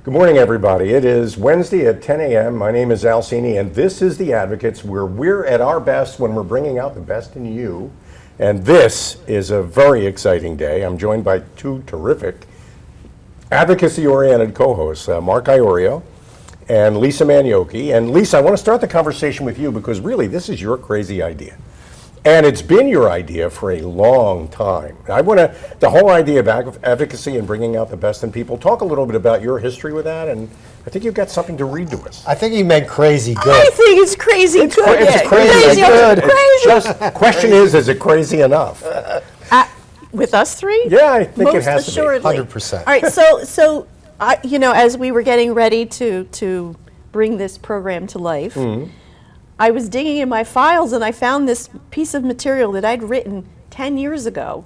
Good morning, everybody. It is Wednesday at 10 a.m. My name is Al Cini, and this is The Advocates, where we're at our best when we're bringing out the best in you. And this is a very exciting day. I'm joined by two terrific advocacy-oriented co-hosts, Mark Iorio and Lisa Manioki. And Lisa, I want to start the conversation with you because really this is your crazy idea. And it's been your idea for a long time. The whole idea of advocacy and bringing out the best in people, talk a little bit about your history with that, and I think you've got something to read to us. I think you meant crazy good. I think it's crazy good. It's crazy good. Crazy. Just, question is it crazy enough? With us three? Yeah, I think it Most has assuredly. to be. 100%. All right, so as we were getting ready to bring this program to life, I was digging in my files and I found this piece of material that I'd written 10 years ago,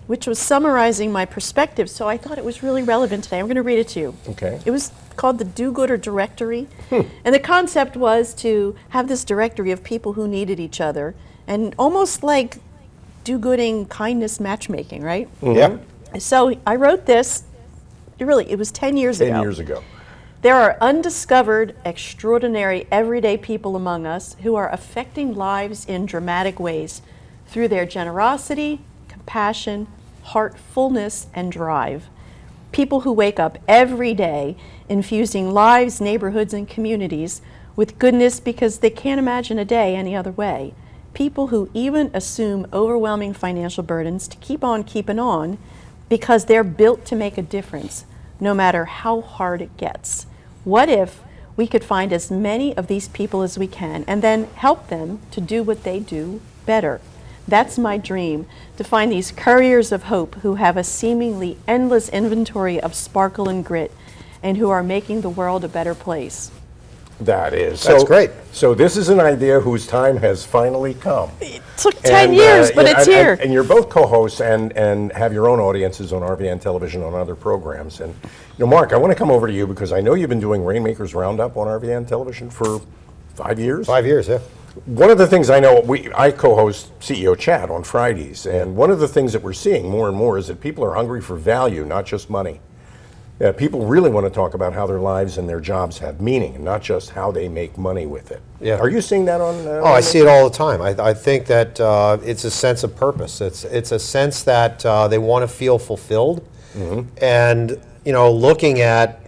which was summarizing my perspective. So I thought it was really relevant today. I'm going to read it to you. Okay. It was called the Do-Gooder Directory. And the concept was to have this directory of people who needed each other, and almost like do-gooding kindness matchmaking, right? Yeah. So I wrote this, it was 10 years ago. 10 years ago. There are undiscovered, extraordinary, everyday people among us who are affecting lives in dramatic ways through their generosity, compassion, heartfulness, and drive. People who wake up every day infusing lives, neighborhoods, and communities with goodness because they can't imagine a day any other way. People who even assume overwhelming financial burdens to keep on keeping on because they're built to make a difference, no matter how hard it gets. What if we could find as many of these people as we can and then help them to do what they do better? That's my dream, to find these couriers of hope who have a seemingly endless inventory of sparkle and grit and who are making the world a better place. That's great. So this is an idea whose time has finally come. It took 10 years, but it's here. And you're both co-hosts and have your own audiences on RVN Television on other programs. And Mark, I want to come over to you because I know you've been doing Rainmakers Roundup on RVN Television for 5 years. 5 years, yeah. One of the things I know, I co-host CEO Chat on Fridays, and one of the things that we're seeing more and more is that people are hungry for value, not just money. People really want to talk about how their lives and their jobs have meaning, and not just how they make money with it. Yeah. Are you seeing that on? I see it all the time. I think that it's a sense of purpose. It's a sense that they want to feel fulfilled, and looking at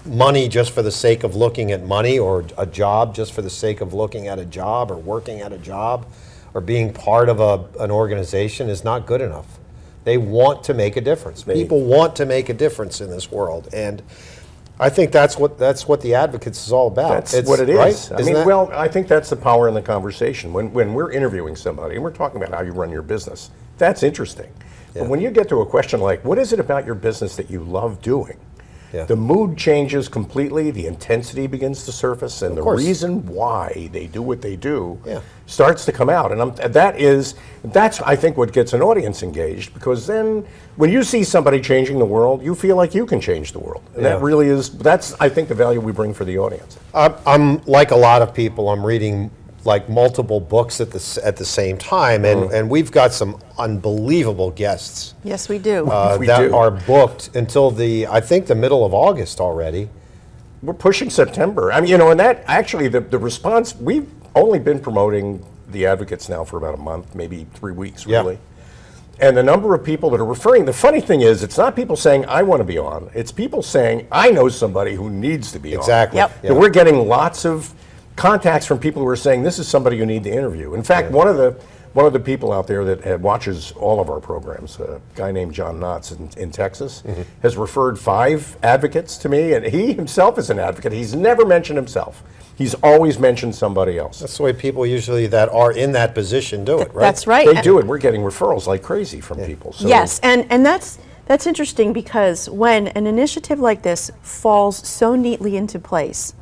money just for the sake of looking at money, or a job just for the sake of looking at a job, or working at a job, or being part of an organization is not good enough. They want to make a difference. People want to make a difference in this world, and I think that's what the Advocates is all about. That's what it is. Right? I think that's the power in the conversation. When we're interviewing somebody and we're talking about how you run your business, that's interesting. Yeah. But when you get to a question like, what is it about your business that you love doing? Yeah. The mood changes completely, the intensity begins to surface, and the reason why they do what they do starts to come out. And that's I think what gets an audience engaged, because then when you see somebody changing the world, you feel like you can change the world. And that really that's I think the value we bring for the audience. I'm like a lot of people, I'm reading like multiple books at the same time, and we've got some unbelievable guests. Yes, we do. That are booked until I think the middle of August already. We're pushing September. And that actually the response, we've only been promoting the Advocates now for about a month, maybe 3 weeks really. And the number of people that are referring, the funny thing is, it's not people saying, I want to be on. It's people saying, I know somebody who needs to be on. Exactly. Yep. And we're getting lots of contacts from people who are saying, this is somebody you need to interview. In fact, one of the people out there that watches all of our programs, a guy named John Knotts in Texas, has referred 5 advocates to me, and he himself is an advocate. He's never mentioned himself. He's always mentioned somebody else. That's the way people usually that are in that position do it, right? That's right. They do it. We're getting referrals like crazy from people. So Yes, and that's interesting, because when an initiative like this falls so neatly into place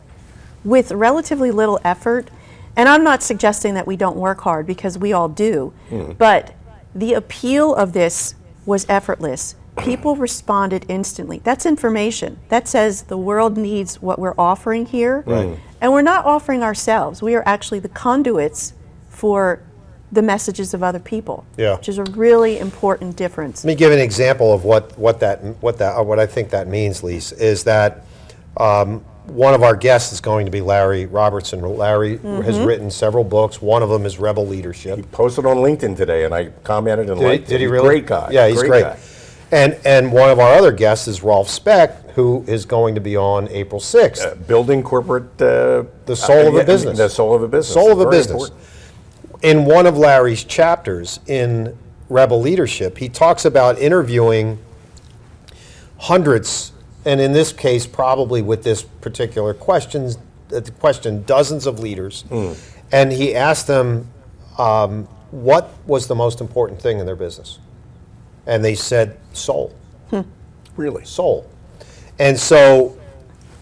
with relatively little effort, and I'm not suggesting that we don't work hard, because we all do, but the appeal of this was effortless. People responded instantly. That's information. That says the world needs what we're offering here. Right. And we're not offering ourselves. We are actually the conduits for the messages of other people, Yeah. which is a really important difference. Let me give an example of what I think that means, Lise, is that One of our guests is going to be Larry Robertson. Larry has written several books. One of them is Rebel Leadership. He posted on LinkedIn today, and I commented and liked it. Did he He's a really? Great guy. Yeah, he's great. guy. And one of our other guests is Rolf Speck, who is going to be on April 6th. Building corporate. The soul of a business. The soul of a business. Soul of a Very business. important. In one of Larry's chapters in Rebel Leadership, he talks about interviewing hundreds, and in this case, probably with this particular question, dozens of leaders, and he asked them what was the most important thing in their business, and they said soul. Really. Soul. And so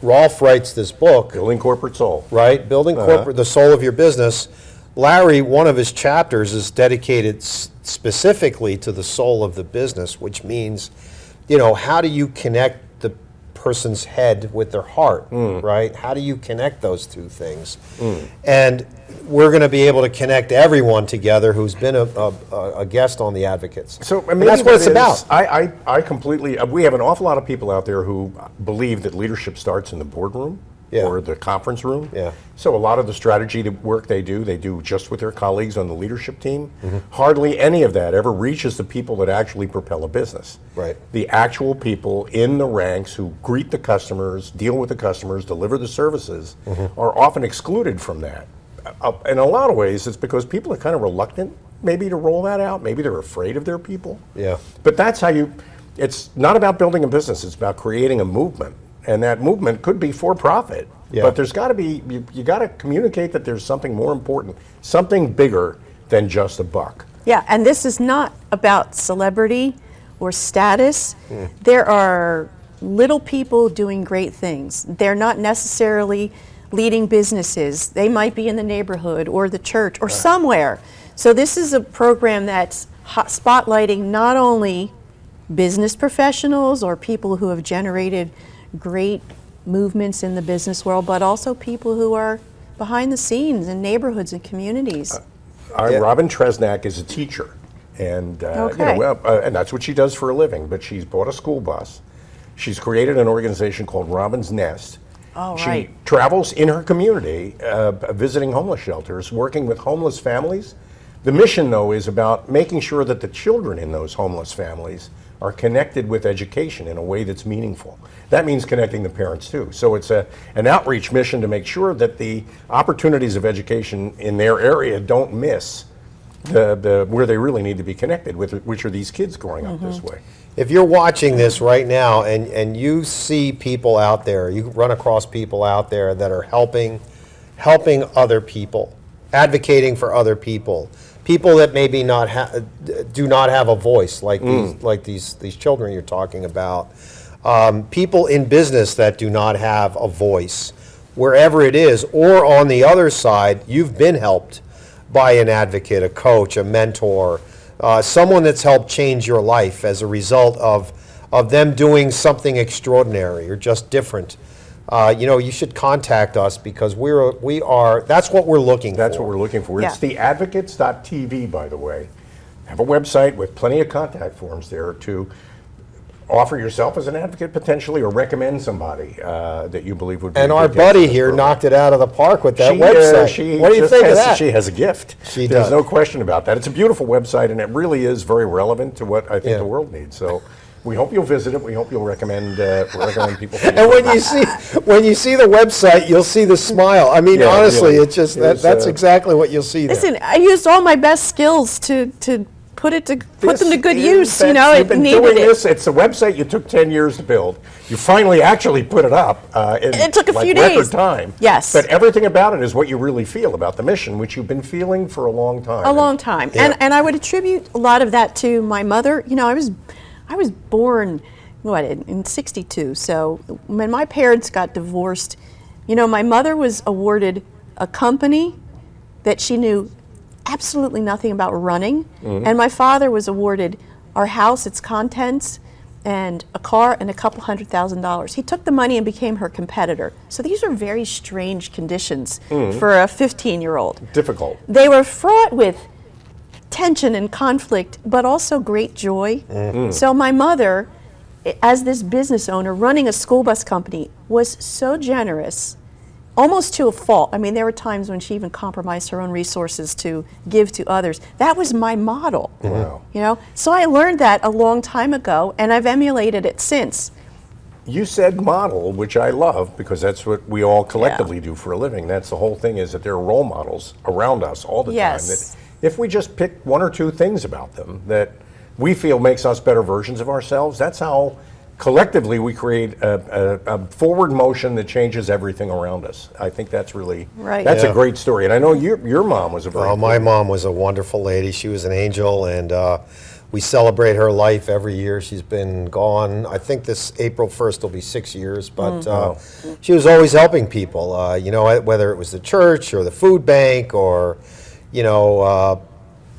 Rolf writes this book, Building corporate soul. right? Building corporate, the soul of your business. Larry, one of his chapters is dedicated specifically to the soul of the business, which means, how do you connect the person's head with their heart, right? How do you connect those two things? And we're going to be able to connect everyone together who's been a guest on The Advocates. So and that's what it's about. I completely. We have an awful lot of people out there who believe that leadership starts in the boardroom Yeah. or the conference room. Yeah. So a lot of the strategy work they do just with their colleagues on the leadership team. Hardly any of that ever reaches the people that actually propel a business. Right. The actual people in the ranks who greet the customers, deal with the customers, deliver the services, are often excluded from that. In a lot of ways, it's because people are kind of reluctant maybe to roll that out. Maybe they're afraid of their people. Yeah. But that's how it's not about building a business, it's about creating a movement. And that movement could be for profit. Yeah. But there's got to be, you got to communicate that there's something more important, something bigger than just a buck. Yeah, and this is not about celebrity or status. There are little people doing great things. They're not necessarily leading businesses. They might be in the neighborhood or the church or somewhere. So this is a program that's spotlighting not only business professionals or people who have generated great movements in the business world, but also people who are behind the scenes in neighborhoods and communities. Robin Tresnak is a teacher, and Okay. and that's what she does for a living. But she's bought a school bus. She's created an organization called Robin's Nest. Oh, she right. travels in her community, visiting homeless shelters, working with homeless families. The mission, though, is about making sure that the children in those homeless families are connected with education in a way that's meaningful. That means connecting the parents too. So it's an outreach mission to make sure that the opportunities of education in their area don't miss the where they really need to be connected with, which are these kids growing up this way. If you're watching this right now and you see people out there, you run across people out there that are helping other people, advocating for other people, people that maybe do not have a voice like these children you're talking about, people in business that do not have a voice, wherever it is, or on the other side, you've been helped by an advocate, a coach, a mentor, someone that's helped change your life as a result of them doing something extraordinary or just different. You should contact us because we are. That's what we're looking for. That's what we're looking for. It's theadvocates.tv, by the way. Have a website with plenty of contact forms there to offer yourself as an advocate potentially, or recommend somebody that you believe would be. And a our good guest buddy for this here program. knocked it out of the park with that website. What do you think of that? She has a gift. She There's does. no question about that. It's a beautiful website, and it really is very relevant to what I think Yeah. the world needs. So we hope you'll visit it. We hope you'll recommend people. For And when you see the website, you'll see the smile. I mean, Yeah, honestly, really. it's just There's, that's exactly what you'll see there. Listen, I used all my best skills to put them to good use. You've It been needed doing it. this. It's a website you took 10 years to build. You finally actually put it up in It took a few record days. time. Yes. But everything about it is what you really feel about the mission, which you've been feeling for a long time. A long time. Yeah. And I would attribute a lot of that to my mother. I was born in 62. So when my parents got divorced, my mother was awarded a company that she knew absolutely nothing about running, and my father was awarded our house, its contents, and a car and a couple $100,000. He took the money and became her competitor. So these are very strange conditions for a 15-year-old. Difficult. They were fraught with tension and conflict, but also great joy. So my mother as this business owner running a school bus company, was so generous, almost to a fault. I mean, there were times when she even compromised her own resources to give to others. That was my model. Wow. You know, so I learned that a long time ago, and I've emulated it since. You said model, which I love because that's what we all collectively do for a living. That's the whole thing, is that there are role models around us all the Yes. time. That if we just pick one or two things about them that we feel makes us better versions of ourselves, that's how collectively we create a forward motion that changes everything around us. I think that's really, Right. that's Yeah. a great story. And I know your mom was a very Oh, my mom was a wonderful lady. She was an angel, and we celebrate her life every year. She's been gone. I think this April 1st will be 6 years, but she was always helping people, you know, whether it was the church or the food bank or, you know,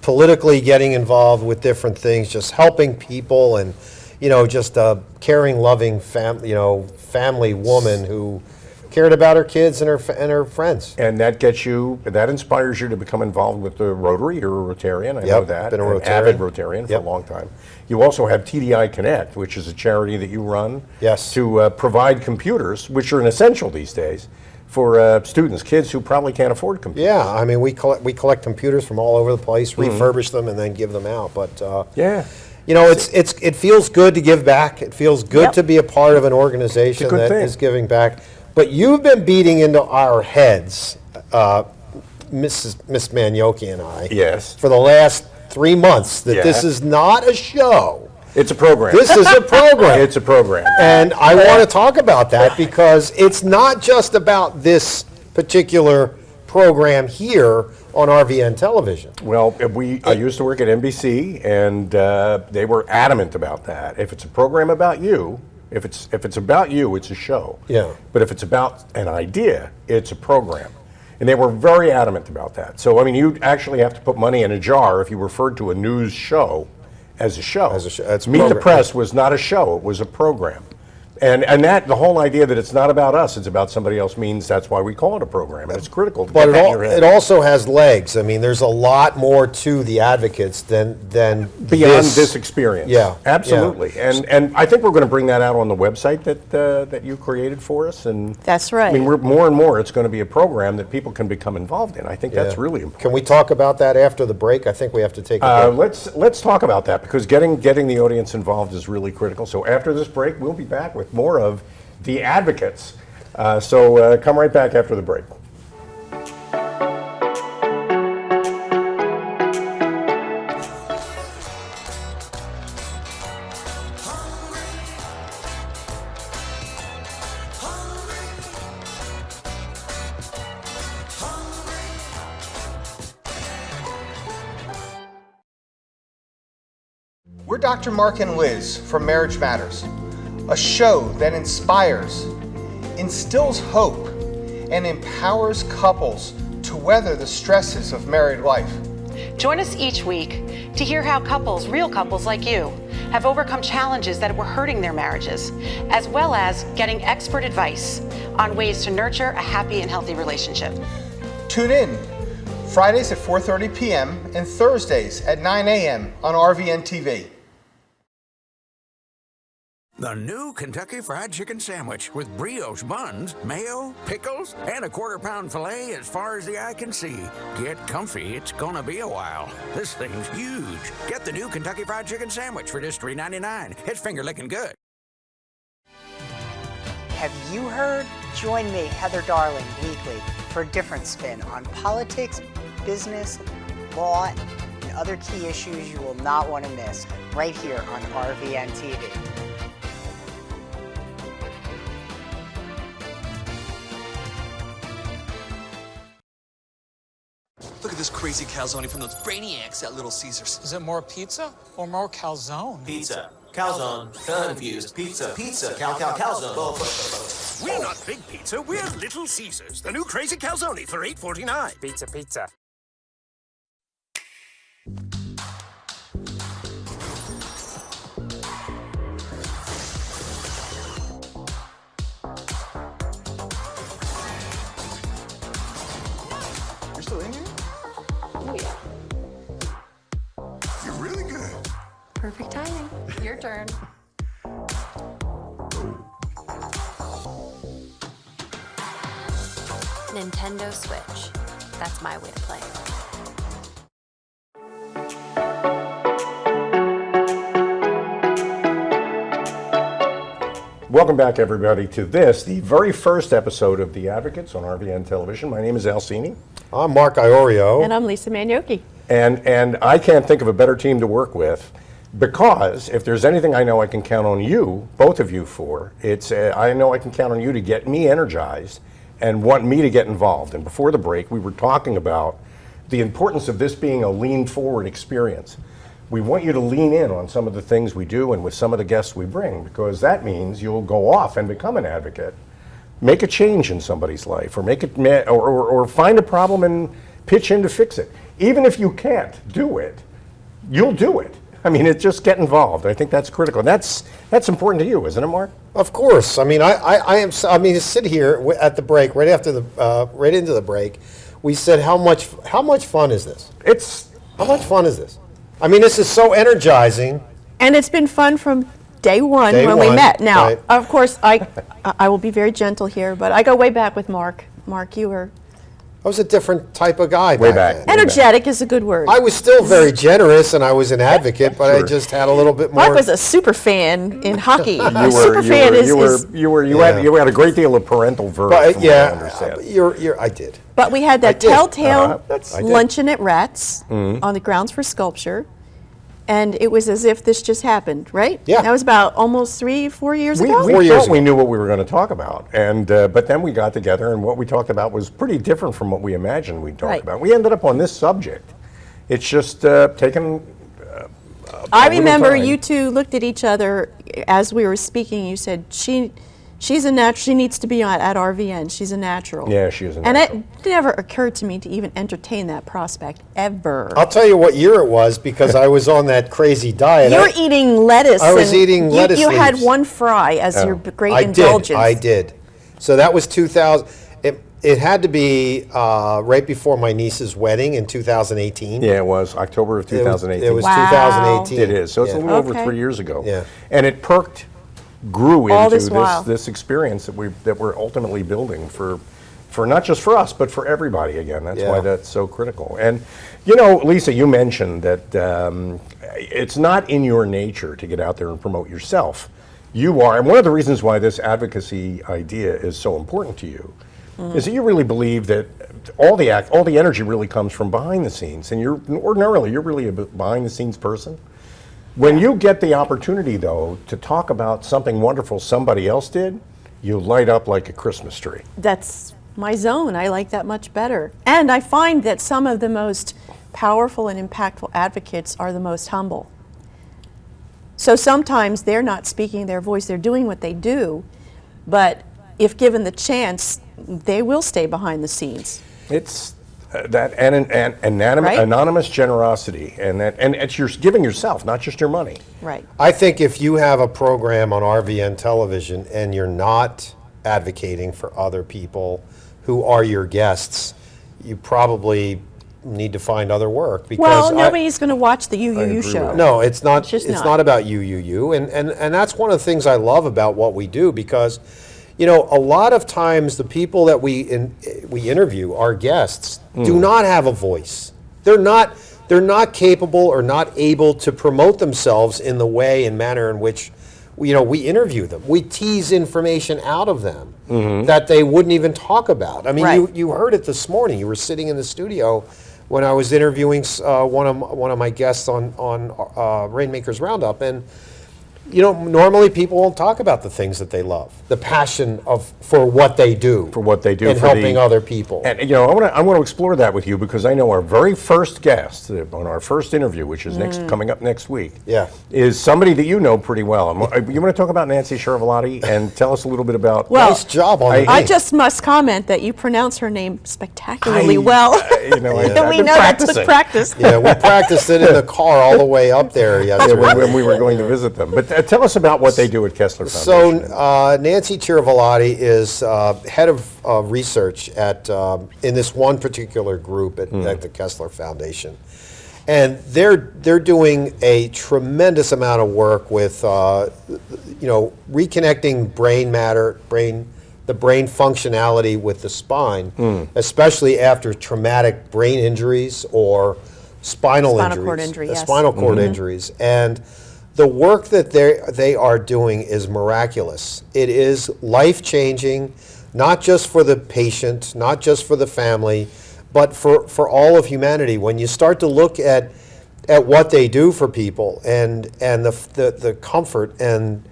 politically getting involved with different things, just helping people, and, you know, just a caring, loving family woman who cared about her kids and her friends. And that inspires you to become involved with the Rotary. You're a Rotarian, I know Yep, that. been a An Rotarian. avid Rotarian for Yep. a long time. You also have TDI Connect, which is a charity that you run Yes. to provide computers, which are an essential these days for students, kids who probably can't afford computers. Yeah, I mean, we collect computers from all over the place, refurbish them, and then give them out. But Yeah. you know, it feels good to give back. It feels good Yep. to be a part of an organization good that thing. is giving back. But you've been beating into our heads, Miss Manioki and I, Yes. for the last 3 months, that Yeah. this is not a show. It's a program. This is a program. It's a program. And I want to talk about that because it's not just about this particular program here on RVN television. Well, I used to work at NBC, and they were adamant about that. If it's a program about you, if it's about you, it's a show. Yeah. But if it's about an idea, it's a program. And they were very adamant about that. So, I mean, you actually have to put money in a jar if you referred to a news show as a show. As a show. It's a Meet the program. Press was not a show, it was a program. And that the whole idea that it's not about us, it's about somebody else, means that's why we call it a program. And it's critical to But get that in your head. it also has legs. I mean, there's a lot more to the advocates than Beyond this experience. Yeah, Absolutely. yeah. And I think we're going to bring that out on the website that you created for us. And That's right. I mean, we're more and more, it's going to be a program that people can become involved in. I think that's Yeah. really important. Can we talk about that after the break? I think we have to take a break. Let's talk about that, because getting the audience involved is really critical. So after this break, we'll be back with more of The Advocates. So come right back after the break. We're Dr. Mark and Liz from Marriage Matters, a show that inspires, instills hope, and empowers couples to weather the stresses of married life. Join us each week to hear how couples, real couples like you, have overcome challenges that were hurting their marriages, as well as getting expert advice on ways to nurture a happy and healthy relationship. Tune in Fridays at 4:30 p.m. and Thursdays at 9 a.m. on RVN TV. The new Kentucky Fried Chicken Sandwich with brioche buns, mayo, pickles, and a quarter-pound filet as far as the eye can see. Get comfy, it's gonna be a while. This thing's huge. Get the new Kentucky Fried Chicken Sandwich for just $3.99. It's finger-licking good. Have you heard? Join me, Heather Darling, weekly for a different spin on politics, business, law, and other key issues you will not want to miss right here on RVN TV. Look at this crazy calzone from those brainiacs at Little Caesars. Is it more pizza or more calzone? Pizza. Calzone. Confused. Pizza. Pizza. Calzone. Both. We're not Big Pizza, we're Little Caesars. The new Crazy Calzone for $8.49. Pizza. You're still in here? You're really good. Perfect timing. Your turn. Nintendo Switch. That's my way to play. Welcome back, everybody, to this, the very first episode of The Advocates on RVN Television. My name is Al Cini. I'm Mark Iorio. And I'm Lisa Manioki. And I can't think of a better team to work with, because if there's anything I know I can count on you, both of you, for, it's I know I can count on you to get me energized and want me to get involved. And before the break, we were talking about the importance of this being a lean forward experience. We want you to lean in on some of the things we do and with some of the guests we bring, because that means you'll go off and become an advocate, make a change in somebody's life, or make it, or find a problem and pitch in to fix it. Even if you can't do it, you'll do it. I mean, it's just get involved. I think that's critical. And that's important to you, isn't it, Mark? Of course. I mean, I am. I mean, to sit here at the break, right after the right into the break, we said how much fun is this? How much fun is this? I mean, this is so energizing. And it's been fun from day one Day when one, we met. Now, right. of course, I will be very gentle here, but I go way back with Mark. Mark, you were I was a different type of guy Way back back. then. energetic is a good word. I was still very generous, and I was an advocate, but I just had a little bit more. Mark was a super fan in hockey. You A super fan is. You had a great deal of parental verve. But from what I yeah, understand. I did. But we had that did. telltale I did. luncheon at Rats on the grounds for sculpture. And it was as if this just happened, right? Yeah. That was about almost 3-4 years ago. We 4 years thought we ago. knew what we were going to talk about, and but then we got together, and what we talked about was pretty different from what we imagined we'd talk Right. about. We ended up on this subject. It's just taken. I a little remember time. you two looked at each other as we were speaking. You said, she's a natural. She needs to be at RVN. She's a natural. Yeah, she is a And natural. it never occurred to me to even entertain that prospect ever. I'll tell you what year it was, because I was on that crazy diet. You were eating lettuce. I was and eating lettuce You had leaves. one fry as your great I indulgence. I did. So that was 2000. It had to be right before my niece's wedding in 2018. Yeah, it was October of 2018. It was Wow. 2018. It is. So it's a Yeah. little over Okay. 3 years ago. Yeah. And it grew All into this while. this experience that we're ultimately building for not just for us, but for everybody. Again, that's why Yeah. that's so critical. And you know, Lisa, you mentioned that it's not in your nature to get out there and promote yourself. You are, and one of the reasons why this advocacy idea is so important to you is that you really believe that all the energy really comes from behind the scenes, and you're really a behind the scenes person. When you get the opportunity, though, to talk about something wonderful somebody else did, you light up like a Christmas tree. That's my zone. I like that much better. And I find that some of the most powerful and impactful advocates are the most humble. So sometimes they're not speaking their voice, they're doing what they do, but if given the chance, they will stay behind the scenes. It's that Right? anonymous generosity, and it's you're giving yourself, not just your money. Right. I think if you have a program on RVN television and you're not advocating for other people who are your guests, you probably need to find other work. Because Well, nobody's going to watch the UUU show. No, it's not. It's just It's not. not about you, and that's one of the things I love about what we do, because, you know, a lot of times the people that we interview, our guests, do not have a voice. They're not capable or not able to promote themselves in the way and manner in which we interview them. We tease information out of them that they wouldn't even talk about. I mean, Right. you heard it this morning. You were sitting in the studio when I was interviewing one of my guests on Rainmakers Roundup, and normally people won't talk about the things that they love, the passion for what they do, and helping other people. And I want to explore that with you, because I know our very first guest on our first interview, which is coming up next week, is somebody that you know pretty well. You want to talk about Nancy Chervalotti and tell us a little bit about? Well, nice job on I just must comment that you pronounce her name spectacularly well. I've we been know that took practicing. practice. Yeah, we practiced it in the car all the way up there yesterday. when we were going to visit them. But tell us about what they do at Kessler So Foundation. Nancy Chervalotti is head of research in this one particular group at the Kessler Foundation, and they're doing a tremendous amount of work with reconnecting brain the brain functionality with the spine, especially after traumatic brain injuries or spinal cord injury, yes. spinal cord injuries. And the work that they are doing is miraculous. It is life-changing, not just for the patient, not just for the family, but for all of humanity. When you start to look at what they do for people and the comfort and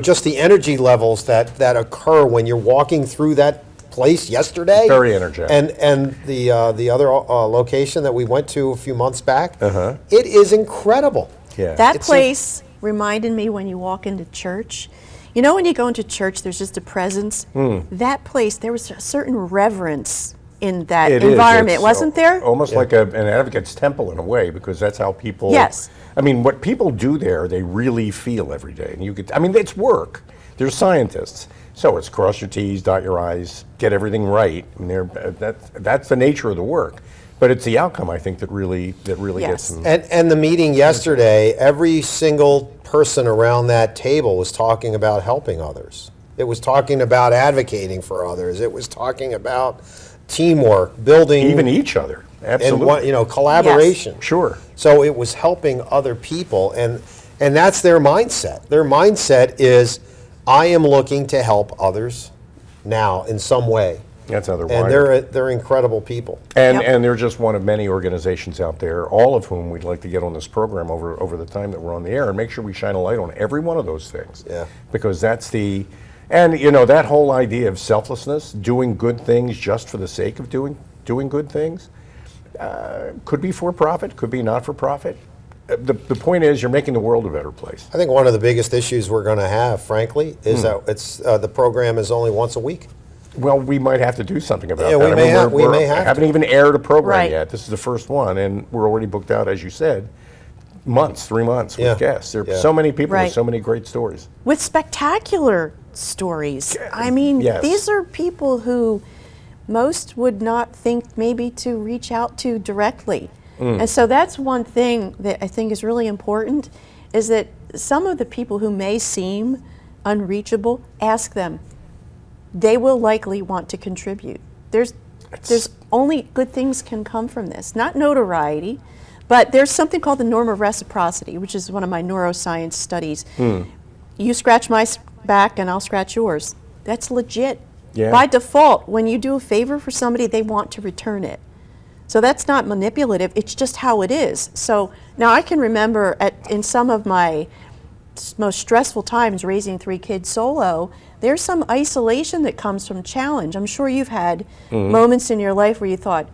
just the energy levels that occur when you're walking through that place yesterday. Very energetic. And the other location that we went to a few months back, it is incredible. Yeah. That place reminded me when you walk into church. You know, when you go into church, there's just a presence. That place, there was a certain reverence in that environment, wasn't there? Almost like an advocate's temple in a way, because that's how people. Yes. I mean, what people do there, they really feel every day, and it's work. They're scientists, so it's cross your T's, dot your I's, get everything right. I mean, that's the nature of the work. But it's the outcome, I think, that really gets them. And the meeting yesterday, every single person around that table was talking about helping others. It was talking about advocating for others. It was talking about teamwork, building Even each other, absolutely. and collaboration. Yes. Sure. So it was helping other people, and that's their mindset. Their mindset is, I am looking to help others now in some way. That's how they're And wired. they're incredible people. And they're just one of many organizations out there, all of whom we'd like to get on this program over the time that we're on the air and make sure we shine a light on every one of those things. Yeah. Because that's that whole idea of selflessness, doing good things just for the sake of doing good things, could be for profit, could be not for profit. The point is, you're making the world a better place. I think one of the biggest issues we're going to have, frankly, is that it's the program is only once a week. Well, we might have to do something about Yeah, that. we may have haven't even aired a program Right. yet. This is the first one, and we're already booked out, as you said, 3 months with guests. There are so many people Right. with so many great stories. With spectacular stories. I mean, Yes. these are people who most would not think maybe to reach out to directly. And so that's one thing that I think is really important, is that some of the people who may seem unreachable, ask them. They will likely want to contribute. There's only good things can come from this, not notoriety, but there's something called the norm of reciprocity, which is one of my neuroscience studies. You scratch my back and I'll scratch yours. That's legit. Yeah. By default, when you do a favor for somebody, they want to return it. So that's not manipulative, it's just how it is. So now I can remember in some of my most stressful times raising 3 kids solo, there's some isolation that comes from challenge. I'm sure you've had moments in your life where you thought,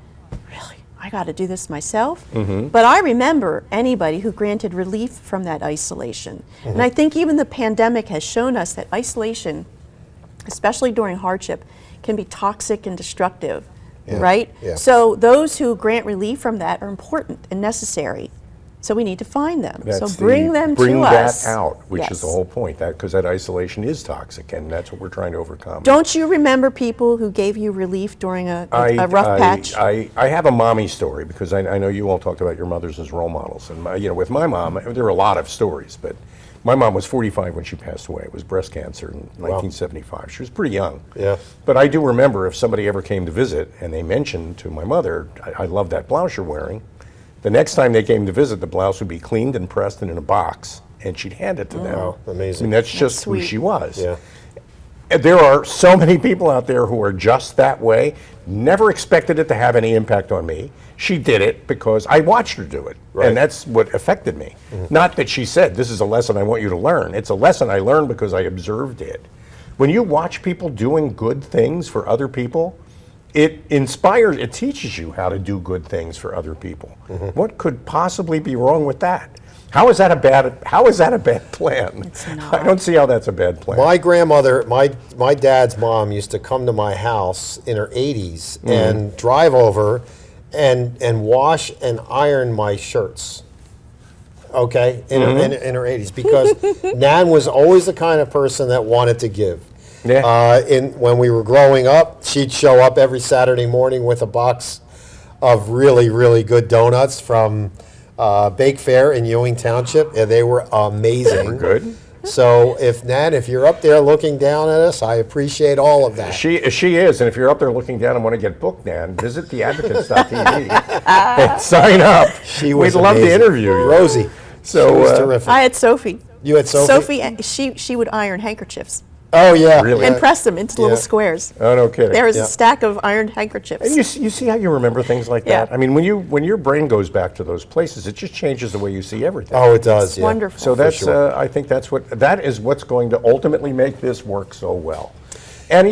really, I got to do this myself? But I remember anybody who granted relief from that isolation. And I think even the pandemic has shown us that isolation, especially during hardship, can be toxic and destructive, right? Yeah. So those who grant relief from that are important and necessary. So we need to find them. So bring them to us. That out, which Yes. is the whole point. Because that isolation is toxic, and that's what we're trying to overcome. Don't you remember people who gave you relief during a rough patch? I have a mommy story, because I know you all talked about your mothers as role models. And with my mom, there were a lot of stories, but my mom was 45 when she passed away. It was breast cancer in 1975. She was pretty young. Yeah. But I do remember, if somebody ever came to visit and they mentioned to my mother, I love that blouse you're wearing, the next time they came to visit, the blouse would be cleaned and pressed and in a box, and she'd hand it to them. Wow, amazing. I mean, that's just who sweet. she was. Yeah. And there are so many people out there who are just that way. Never expected it to have any impact on me. She did it because I watched her do it, Right. and that's what affected me. Not that she said, this is a lesson I want you to learn. It's a lesson I learned because I observed it. When you watch people doing good things for other people, it inspires, it teaches you how to do good things for other people. What could possibly be wrong with that? How is that a bad plan? It's not. I don't see how that's a bad plan. My grandmother, my dad's mom used to come to my house in her 80s and drive over and wash and iron my shirts. Okay, in her 80s, because Nan was always the kind of person that wanted to give. Yeah. When we were growing up, she'd show up every Saturday morning with a box of really, really good donuts from Bake Fair in Ewing Township, and they were amazing. Good. So if you're up there looking down at us, I appreciate all of that. She is, and if you're up there looking down and want to get booked, Nan, visit theadvocates.tv and sign up. Was We'd love to amazing. interview you. Rosie. So, She was terrific. I had Sophie. You had Sophie? She would iron handkerchiefs Oh, yeah. Really? and press them into little Yeah. squares. Oh, no kidding. There was Yeah. a stack of ironed handkerchiefs. And you see how you remember things like Yeah. that? I mean, when your brain goes back to those places, it just changes the way you see everything. Oh, it does, yeah. wonderful. So For that's, sure. I think that is what's going to ultimately make this work so well. And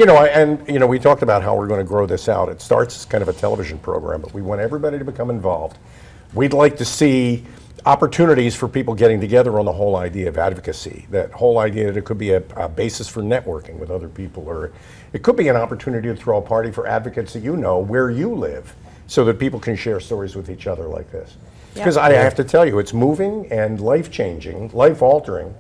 we talked about how we're going to grow this out. It starts as kind of a television program, but we want everybody to become involved. We'd like to see opportunities for people getting together on the whole idea of advocacy, that whole idea that it could be a basis for networking with other people, or it could be an opportunity to throw a party for advocates that you know where you live, so that people can share stories with each other like this. Because I have to tell you, it's moving and life-changing, life-altering,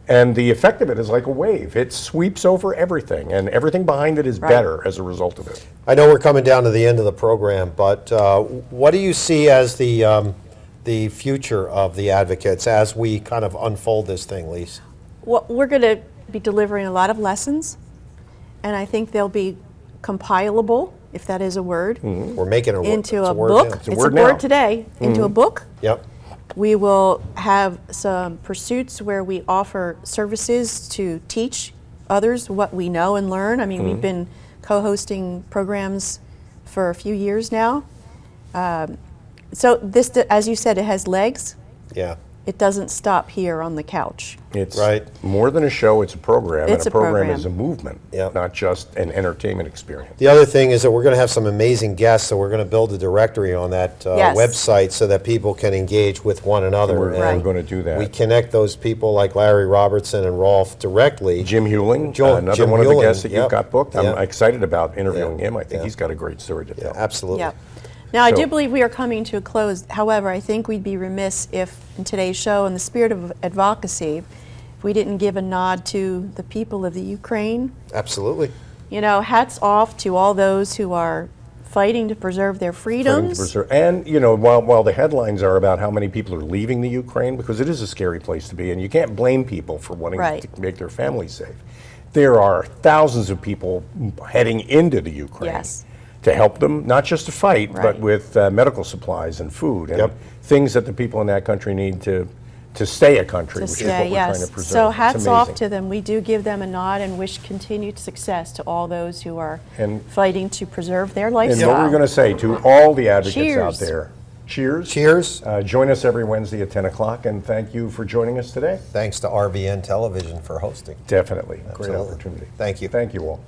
and the effect of it is like a wave. It sweeps over everything, and everything behind it is better as a result of it. I know we're coming down to the end of the program, but what do you see as the future of the advocates as we kind of unfold this thing, Lise? Well, we're going to be delivering a lot of lessons, and I think they'll be compilable, if that is a word, We're making a into a word book. now. It's a It's word a now. word today, into a book. Yep. We will have some pursuits where we offer services to teach others what we know and learn. I mean, we've been co-hosting programs for a few years now. So this, as you said, it has legs. Yeah. It doesn't stop here on the couch. It's Right. more than a show, it's a program, It's and a a program program. is a movement, Yep. not just an entertainment experience. The other thing is that we're going to have some amazing guests, so we're going to build a directory on that Yes. website so that people can engage with one another. We're And going to do that. We connect those people like Larry Robertson and Rolf directly. Jim Hewling, Jim another one of the Hewling, guests that you've yep. got booked. I'm Yep. excited about interviewing Yeah. him. I think Yeah. he's got a great story to tell. Absolutely. Yeah. Now, I So- do believe we are coming to a close. However, I think we'd be remiss if, in today's show, in the spirit of advocacy, if we didn't give a nod to the people of the Ukraine. Absolutely. You know, hats off to all those who are fighting to preserve their freedoms. And, while the headlines are about how many people are leaving the Ukraine, because it is a scary place to be, and you can't blame people for wanting Right. to make their families safe. There are thousands of people heading into the Ukraine Yes. to help them, not just to fight, Right. but with medical supplies and food and Yep. things that the people in that country need to stay a country, To which is what stay, we're trying yes. to preserve. So It's hats off amazing. to them. We do give them a nod and wish continued success to all those who are And- fighting to preserve their And lifestyle. what we're going to say to all the advocates out Cheers. there, cheers. Cheers. Join us every Wednesday at 10 o'clock, and thank you for joining us today. Thanks to RVN Television for hosting. Definitely. Great Absolutely. opportunity. Thank you. Thank you all.